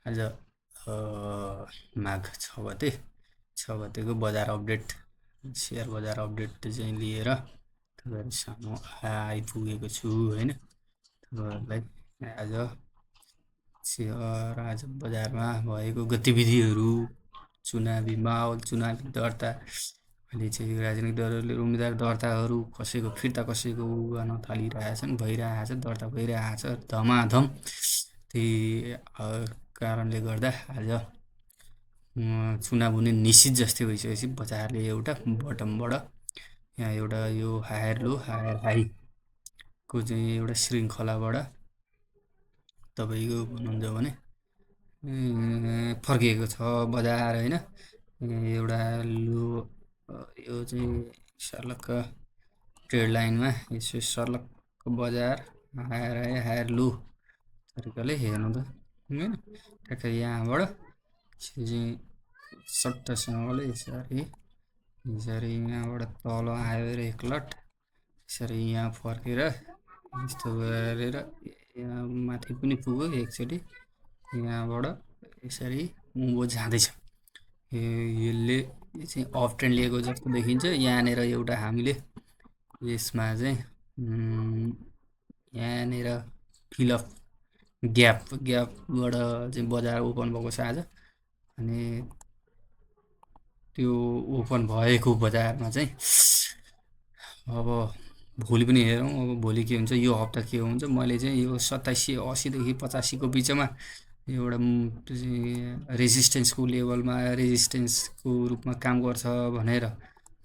आज माघ 6 गतेको बजार अपडेट सेयर बजार अपडेट चाहिँ लिएर तपाईँहरू सामु आइपुगेको छु होइन। तपाईँहरूलाई आज आज बजारमा भएको गतिविधिहरू, चुनावी माहौल, चुनावी दर्ता, अहिले चाहिँ राजनीतिक दलहरूले उम्मेदवार दर्ताहरू कसैको फिर्ता कसैको गर्न थालिरहेछन्, भइरहेछ, दर्ता भइरहेछ धमाधम। त्यही कारणले गर्दा आज चुनाव हुने निश्चित जस्तै भइसकेपछि बजारले एउटा बटमबाट यहाँ एउटा यो हायर लो हायर हाईको चाहिँ एउटा श्रृङ्खलाबाट तपाईँको भन्नुहुन्छ भने फर्किएको छ बजार होइन। एउटा लो यो चाहिँ सर्लक्क ट्रेड लाइनमा यसो सर्लक्क बजार हायर हाई हायर लो तरिकाले हेर्नु त होइन। ठ्याक्कै यहाँबाट चाहिँ सट्टसँगले यसरी यहाँबाट तल आयो रे एकलट, यसरी यहाँ फर्केर यस्तो गरेर यहाँ माथि पनि पुग्यो एकचोटि, यहाँबाट यसरी उँभो जाँदैछ। यसले चाहिँ अफ ट्रेन्ड लिएको जस्तो देखिन्छ। यहाँनिर एउटा हामीले यसमा चाहिँ यहाँनिर फिलअप ग्यापबाट चाहिँ बजार ओपन भएको छ आज। अनि त्यो ओपन भएको बजारमा चाहिँ अब भोलि पनि हेरौँ, अब भोलि के हुन्छ, यो हप्ता के हुन्छ। मैले चाहिँ यो 2780देखि 85को बिचमा एउटा रेजिस्टेन्सको लेभलमा रेजिस्टेन्सको रूपमा काम गर्छ भनेर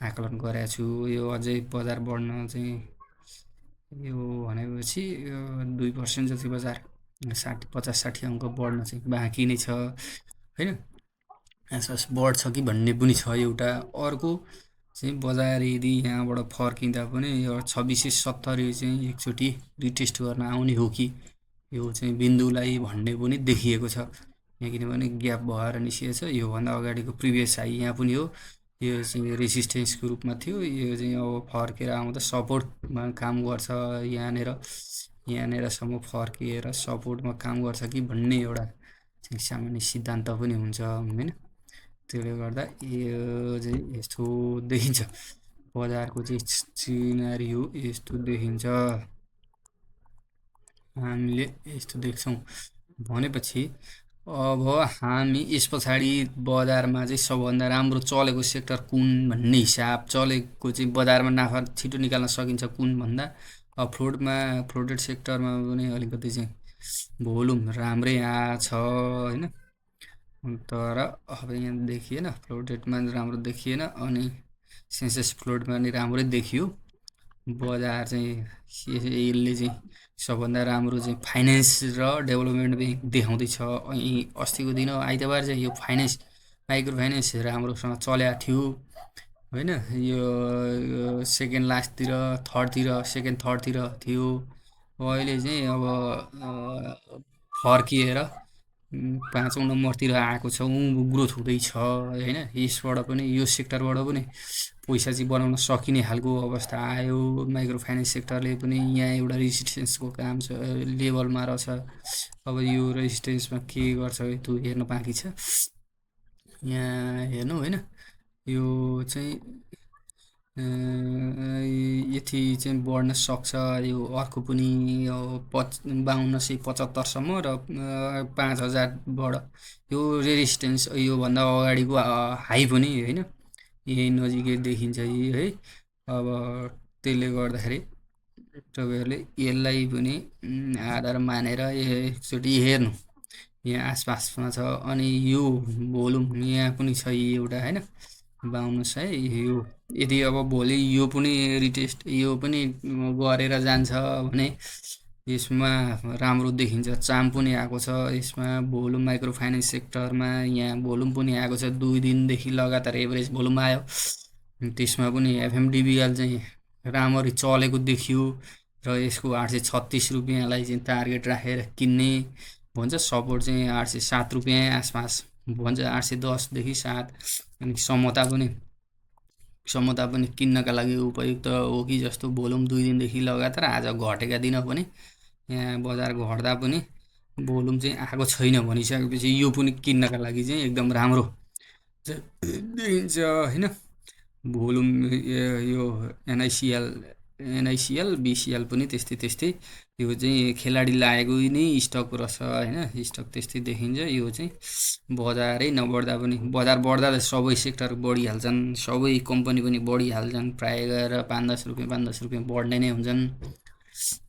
आकलन गरेको छु। यो अझै बजार बढ्न चाहिँ यो भनेपछि 2% जति बजार 50-60 अङ्क बढ्न चाहिँ बाँकी नै छ होइन। आसपास बढ्छ कि भन्ने पनि छ एउटा। अर्को चाहिँ बजार यदि यहाँबाट फर्किँदा पनि यो 2670 चाहिँ एकचोटि रिटेस्ट गर्न आउने हो कि यो चाहिँ बिन्दुलाई भन्ने पनि देखिएको छ यहाँ। किनभने ग्याप भएर निस्किएको छ। योभन्दा अगाडिको प्रिभियस हाई यहाँ पनि हो, यो चाहिँ रेजिस्टेन्सको रूपमा थियो। यो चाहिँ अब फर्केर आउँदा सपोर्टमा काम गर्छ, यहाँनिरसम्म फर्किएर सपोर्टमा काम गर्छ कि भन्ने एउटा चाहिँ सामान्य सिद्धान्त पनि हुन्छ होइन। त्यसले गर्दा यो चाहिँ यस्तो देखिन्छ, बजारको चाहिँ सिनारियो यस्तो देखिन्छ, हामीले यस्तो देख्छौँ। भनेपछि अब हामी यस पछाडि बजारमा चाहिँ सबभन्दा राम्रो चलेको सेक्टर कुन भन्ने हिसाब, चलेको चाहिँ बजारमा नाफा छिटो निकाल्न सकिन्छ कुन भन्दा फ्लोटेड सेक्टरमा पनि अलिकति चाहिँ भोल्युम राम्रै आछ होइन। तर अब यहाँ देखिएन, फ्लोटेडमा राम्रो देखिएन, अनि सेन्सेस फ्लोटमा नि राम्रै देखियो। बजार चाहिँ यसले चाहिँ सबभन्दा राम्रो चाहिँ फाइनेन्स र डेभलपमेन्ट ब्याङ्क देखाउँदैछ। अनि अस्तिको दिन आइतबार चाहिँ यो माइक्रो फाइनेन्स राम्रोसँग चल्या थियो होइन। यो सेकेन्ड लास्टतिर सेकेन्ड थर्डतिर थियो। अहिले चाहिँ अब फर्किएर 5औं नम्बरतिर आएको छ, ग्रोथ हुँदैछ होइन। यसबाट पनि यो सेक्टरबाट पनि पैसा चाहिँ बनाउन सकिने खालको अवस्था आयो। माइक्रो फाइनेन्स सेक्टरले पनि यहाँ एउटा रेजिस्टेन्सको काम छ, लेभलमा रहेछ। अब यो रेजिस्टेन्समा के गर्छ त्यो हेर्न बाँकी छ। यहाँ हेर्नु होइन, यो चाहिँ यति चाहिँ बढ्न सक्छ। यो अर्को पनि 5275 र 5000बाट यो रेजिस्टेन्स, योभन्दा अगाडिको हाई पनि होइन यही नजिकै देखिन्छ है। अब त्यसले गर्दाखेरि तपाईँहरूले यसलाई पनि आधार मानेर एकचोटि हेर्नु, यहाँ आसपासमा छ। अनि यो भोल्युम यहाँ पनि छ एउटा होइन 5200। यो यदि अब भोलि यो पनि रिटेस्ट यो पनि गरेर जान्छ भने यसमा राम्रो देखिन्छ। चाम पनि आएको छ यसमा भोल्युम, माइक्रो फाइनेन्स सेक्टरमा यहाँ भोल्युम पनि आएको छ। 2 दिनदेखि लगातार एभरेज भोल्युम आयो। त्यसमा पनि एफएमडिबिएल चाहिँ राम्ररी चलेको देखियो र यसको 836 रुपियाँलाई चाहिँ टार्गेट राखेर किन्ने भन्छ। सपोर्ट चाहिँ 807 रुपियाँ आसपास भन्छ, 810देखि 7। अनि समता पनि किन्नका लागि उपयुक्त हो कि जस्तो। भोल्युम 2 दिनदेखि लगातार, आज घटेका दिन पनि यहाँ बजार घट्दा पनि भोल्युम चाहिँ आएको छैन भनिसकेपछि यो पनि किन्नका लागि चाहिँ एकदम राम्रो चाहिँ देखिन्छ होइन। भोल्युम यो एनआइसिएल एनआइसिएल बिसिएल पनि त्यस्तै त्यस्तै यो चाहिँ खेलाडी लागेको नै स्टक रहेछ होइन। स्टक त्यस्तै देखिन्छ। यो चाहिँ बजारै नबढ्दा पनि बजार बढ्दा त सबै सेक्टर बढिहाल्छन्, सबै कम्पनी पनि बढिहाल्छन्, प्रायः गएर 5-10 रुपियाँ 5-10 रुपियाँ बढ्ने नै हुन्छन्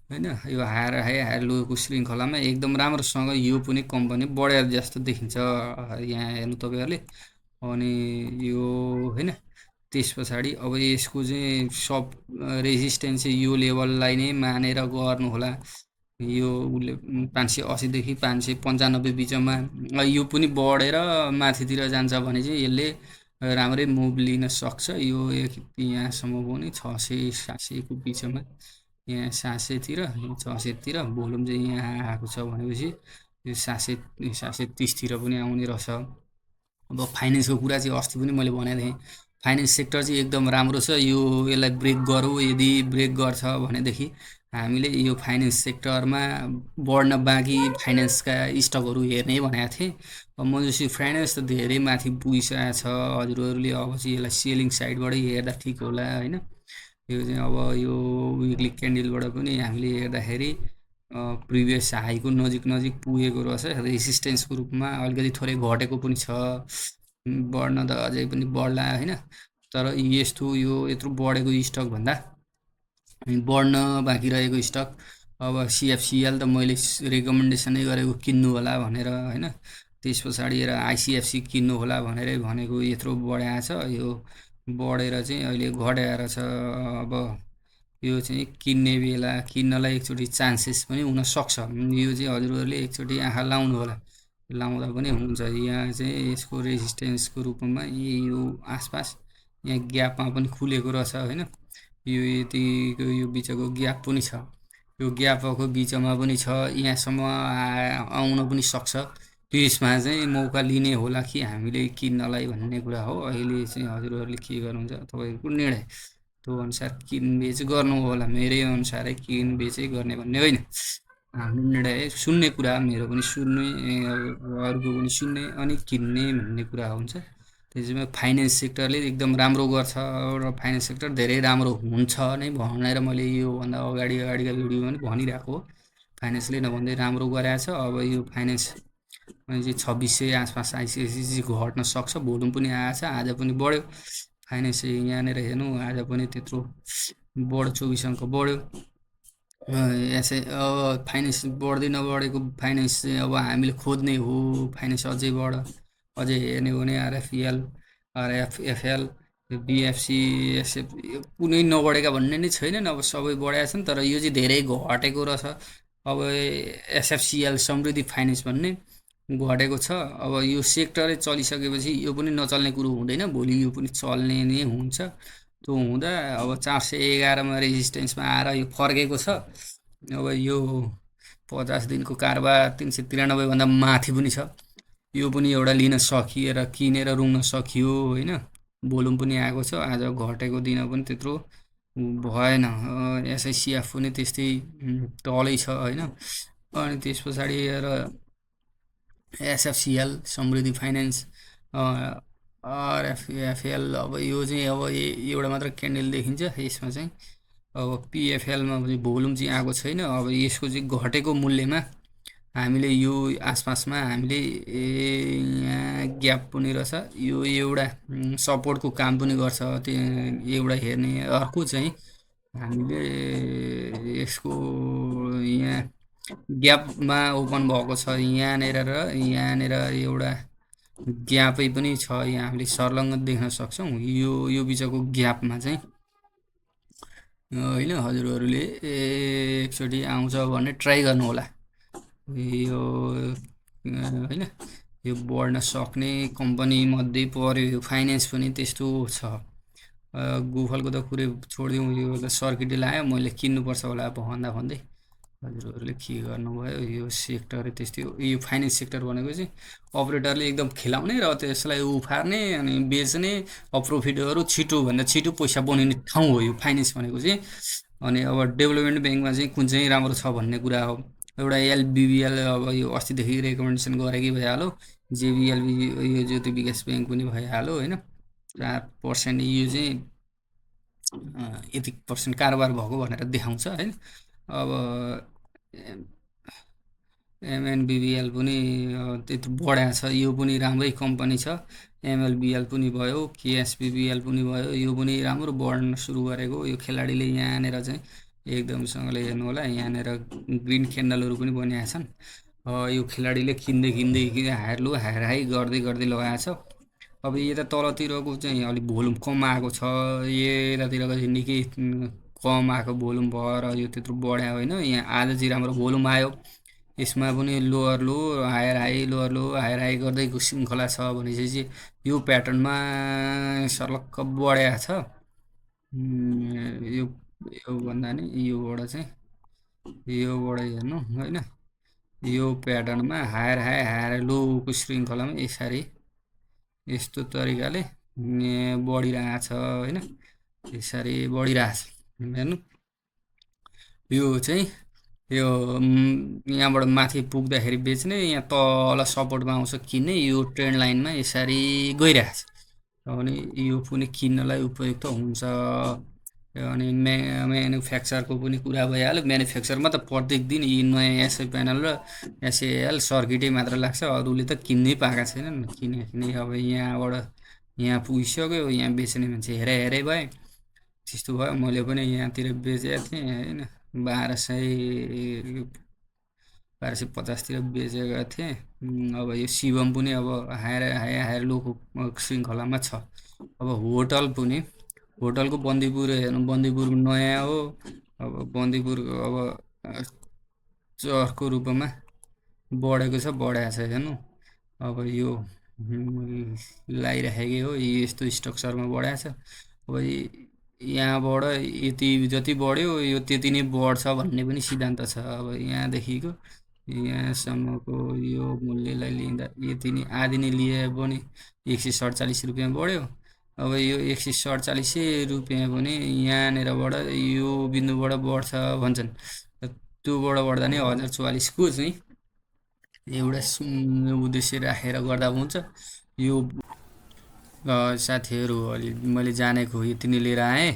होइन। यो हायर हाई हायर लोको श्रृङ्खलामा एकदम राम्रोसँग यो पनि कम्पनी बढेर जस्तो देखिन्छ यहाँ हेर्नु तपाईँहरूले। अनि यो होइन त्यस पछाडि अब यसको चाहिँ सब रेजिस्टेन्स चाहिँ यो लेभललाई नै मानेर गर्नु होला। यो उसले 580 देखि 595 बिचमा यो पनि बढेर माथितिर जान्छ भने चाहिँ यसले राम्रै मुभ लिन सक्छ। यो यहाँसम्म पनि 600-700को बिचमा, यहाँ 700तिर 600तिर भोल्युम चाहिँ यहाँ आएको छ भनेपछि यो 700-730तिर पनि आउने रहेछ। अब फाइनेन्सको कुरा चाहिँ अस्ति पनि मैले भनेको थिएँ, फाइनेन्स सेक्टर चाहिँ एकदम राम्रो छ। यो यसलाई ब्रेक गरौँ, यदि ब्रेक गर्छ भनेदेखि हामीले यो फाइनेन्स सेक्टरमा बढ्न बाँकी फाइनेन्सका स्टकहरू हेर्ने भनेको थिएँ। अब मजुसी फाइनेन्स त धेरै माथि पुगिसकेको छ। हजुरहरूले अब चाहिँ यसलाई सेलिङ साइडबाटै हेर्दा ठिक होला होइन। यो चाहिँ अब यो विकली क्यान्डलबाट पनि हामीले हेर्दाखेरि प्रिभियस हाईको नजिक नजिक पुगेको रहेछ। रेसिस्टेन्सको रूपमा अलिकति थोरै घटेको पनि छ, बढ्न त अझै पनि बढ्ला होइन। तर यस्तो यो यत्रो बढेको स्टकभन्दा बढ्न बाँकी रहेको स्टक अब सिएफसिएल त मैले रेकमेन्डेसनै गरेको किन्नु होला भनेर होइन। त्यस पछाडि आइसिएफसी किन्नु होला भनेरै भनेको यत्रो बढाएको छ। यो बढेर चाहिँ अहिले घटाएर छ। अब यो चाहिँ किन्ने बेला किन्नलाई एकचोटि चान्सेस पनि हुनसक्छ। यो चाहिँ हजुरहरूले एकचोटि आँखा लाउनु होला, लाउँदा पनि हुन्छ। यहाँ चाहिँ यसको रेजिस्टेन्सको रूपमा यो आसपास यहाँ ग्यापमा पनि खुलेको रहेछ होइन। यो यतिको यो बिचको ग्याप पनि छ, यो ग्यापको बिचमा पनि छ, यहाँसम्म आउन पनि सक्छ। त्यसमा चाहिँ मौका लिने होला कि हामीले किन्नलाई भन्ने कुरा हो। अहिले चाहिँ हजुरहरूले के गर्नुहुन्छ तपाईँहरूको निर्णय, त्यो अनुसार किनबेच गर्नु होला। मेरै अनुसारै किनबेचै गर्ने भन्ने होइन, हाम्रो निर्णय सुन्ने कुरा, मेरो पनि सुन्ने अरूको पनि सुन्ने अनि किन्ने भन्ने कुरा हुन्छ। त्यसमा फाइनेन्स सेक्टरले एकदम राम्रो गर्छ र फाइनेन्स सेक्टर धेरै राम्रो हुन्छ नै भनेर मैले योभन्दा अगाडिका भिडियोमा पनि भनिरहेको हो। फाइनेन्सले नभन्दै राम्रो गरेको छ। अब यो फाइनेन्स चाहिँ 2600 आसपास आइसकेपछि घट्न सक्छ। भोल्युम पनि आएको छ, आज पनि बढ्यो। फाइनेन्स यहाँनिर हेर्नु आज पनि त्यत्रो बढ्यो, 24 अङ्क बढ्यो। यसै अब फाइनेन्स बढ्दै नबढेको फाइनेन्स चाहिँ अब हामीले खोज्ने हो। फाइनेन्स अझै बढ अझै हेर्ने हो भने आरएफएल आरएफएफएल बिएफसी एसएफ कुनै नबढेका भन्ने नै छैनन्। अब सबै बढेका छन्, तर यो चाहिँ धेरै घटेको रहेछ। अब एसएफसिएल समृद्धि फाइनेन्स भन्ने घटेको छ। अब यो सेक्टरै चलिसकेपछि यो पनि नचल्ने कुरो हुँदैन, भोलि यो पनि चल्ने नै हुन्छ। त्यो हुँदा अब 411मा रेजिस्टेन्समा आएर यो फर्केको छ। अब यो 50 दिनको कारोबार 393भन्दा माथि पनि छ। यो पनि एउटा लिन सकिएर किनेर रुङ्न सकियो होइन। भोल्युम पनि आएको छ, आज घटेको दिन पनि त्यत्रो भएन। एसआइसिएफ पनि त्यस्तै तलै छ होइन। अनि त्यस पछाडि एसएफसिएल समृद्धि फाइनेन्स आरएफएफएल अब यो चाहिँ अब एउटा मात्र क्यान्डल देखिन्छ। यसमा चाहिँ अब पिएफएलमा चाहिँ भोल्युम चाहिँ आएको छैन। अब यसको चाहिँ घटेको मूल्यमा हामीले यो आसपासमा हामीले यहाँ ग्याप पनि रहेछ। यो एउटा सपोर्टको काम पनि गर्छ। त्यो एउटा हेर्ने, अर्को चाहिँ हामीले यसको यहाँ ग्यापमा ओपन भएको छ यहाँनिर र यहाँनिर एउटा ग्यापै पनि छ। यहाँ हामीले सर्लङ्ग देख्न सक्छौँ। यो बिचको ग्यापमा चाहिँ होइन हजुरहरूले एकचोटि आउँछ भने ट्राई गर्नु होला। यो होइन यो बढ्न सक्ने कम्पनी मध्ये पर्यो। यो फाइनेन्स पनि त्यस्तो छ। गुगलको त कुरै छोडिदिउँ, यो त सर्किटै लाग्यो, मैले किन्नुपर्छ होला भन्दै हजुरहरूले के गर्नुभयो। यो सेक्टर त्यस्तै हो। यो फाइनेन्स सेक्टर भनेको चाहिँ अपरेटरले एकदम खेलाउने र त्यसलाई उफार्ने अनि बेच्ने, प्रफिटहरू छिटोभन्दा छिटो पैसा बनाउने ठाउँ हो यो फाइनेन्स भनेको चाहिँ। अनि अब डेभलपमेन्ट ब्याङ्कमा चाहिँ कुन चाहिँ राम्रो छ भन्ने कुरा हो। एउटा एलबिबिएल अब यो अस्तिदेखि रेकमेन्डेसन गरेकै भइहाल्यो। जेबिएलबी यो ज्योति विकास ब्याङ्क पनि भइहाल्यो होइन। 4% यो चाहिँ यति पर्सेन्ट कारोबार भएको भनेर देखाउँछ होइन। अब एमएनबिबिएल पनि त्यत्रो बढाएको छ, यो पनि राम्रै कम्पनी छ। एमएलबिएल पनि भयो, केएसबिबिएल पनि भयो, यो पनि राम्रो बढ्न सुरु गरेको। यो खेलाडीले यहाँनिर चाहिँ एकदमसँगले हेर्नु होला, यहाँनिर ग्रिन क्यान्डलहरू पनि बनाएका छन्। यो खेलाडीले किन्दै किन्दै हायर हाई गर्दै गर्दै लगाएको छ। अब यता तलतिरको चाहिँ अलिक भोल्युम कम आएको छ, यतातिरको चाहिँ निकै कम आएको भोल्युम भएर यो त्यत्रो बढ्यो होइन। यहाँ आज चाहिँ राम्रो भोल्युम आयो। यसमा पनि lower low higher high lower low higher high गर्दैको श्रृङ्खला छ भनेपछि चाहिँ यो प्याटर्नमा सर्लक्क बढेको छ। यो यो भन्दा नि योबाट चाहिँ योबाट हेर्नु होइन, यो प्याटर्नमा हायर हाई हायर लोको श्रृङ्खलामा यसरी यस्तो तरिकाले बढिरहेको छ होइन। यसरी बढिरहेछ हेर्नु। यो चाहिँ यो यहाँबाट माथि पुग्दाखेरि बेच्ने, यहाँ तल सपोर्टमा आउँछ किन्ने, यो ट्रेन्ड लाइनमा यसरी गइरहेछ अनि यो पनि किन्नलाई उपयुक्त हुन्छ। अनि म्यानुफ्याक्चरको पनि कुरा भइहाल्यो। म्यानुफ्याक्चरमा त प्रत्येक दिन यी नयाँ एसआई प्यानल र एसएएल सर्किटै मात्र लाग्छ, अरूले त किन्नै पाएका छैनन्। किनकि अब यहाँबाट यहाँ पुगिसक्यो, यहाँ बेच्ने मान्छे हेरे हेरे भए त्यस्तो भयो। मैले पनि यहाँतिर बेचेको थिएँ होइन, 1250तिर बेचेको थिएँ। अब यो शिवम पनि अब हायर लोको श्रृङ्खलामा छ। अब होटलको बन्दीपुर हेर्नु, बन्दीपुर नयाँ हो। अब बन्दीपुर अब चरको रूपमा बढेको छ, बढाएको छ हेर्नु। अब यो लगाइराखेकै हो, यस्तो स्ट्रक्चरमा बढाएको छ। अब यहाँबाट यति जति बढ्यो यो त्यति नै बढ्छ भन्ने पनि सिद्धान्त छ। अब यहाँदेखिको यहाँसम्मको यो मूल्यलाई लिँदा यति नै आधी नै लिए पनि 147 रुपियाँ बढ्यो। अब यो 147 रुपियाँ पनि यहाँनिरबाट यो बिन्दुबाट बढ्छ भन्छन्, त्योबाट बढ्दा नै 1044को चाहिँ एउटा उद्देश्य राखेर गर्दा हुन्छ। यो साथीहरू अलि मैले जानेको यति नै लिएर आएँ।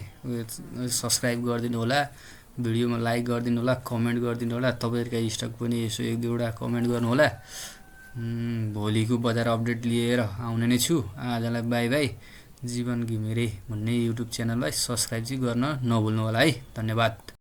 सब्सक्राइब गरिदिनु होला, भिडियोमा लाइक गरिदिनु होला, कमेन्ट गरिदिनु होला। तपाईँहरूका स्टक पनि यसो एक दुईवटा कमेन्ट गर्नु होला। भोलिको बजार अपडेट लिएर आउने नै छु। आजलाई बाई बाई। जीवन घिमिरे भन्ने युट्युब च्यानललाई सब्सक्राइब चाहिँ गर्न नभुल्नु होला है। धन्यवाद।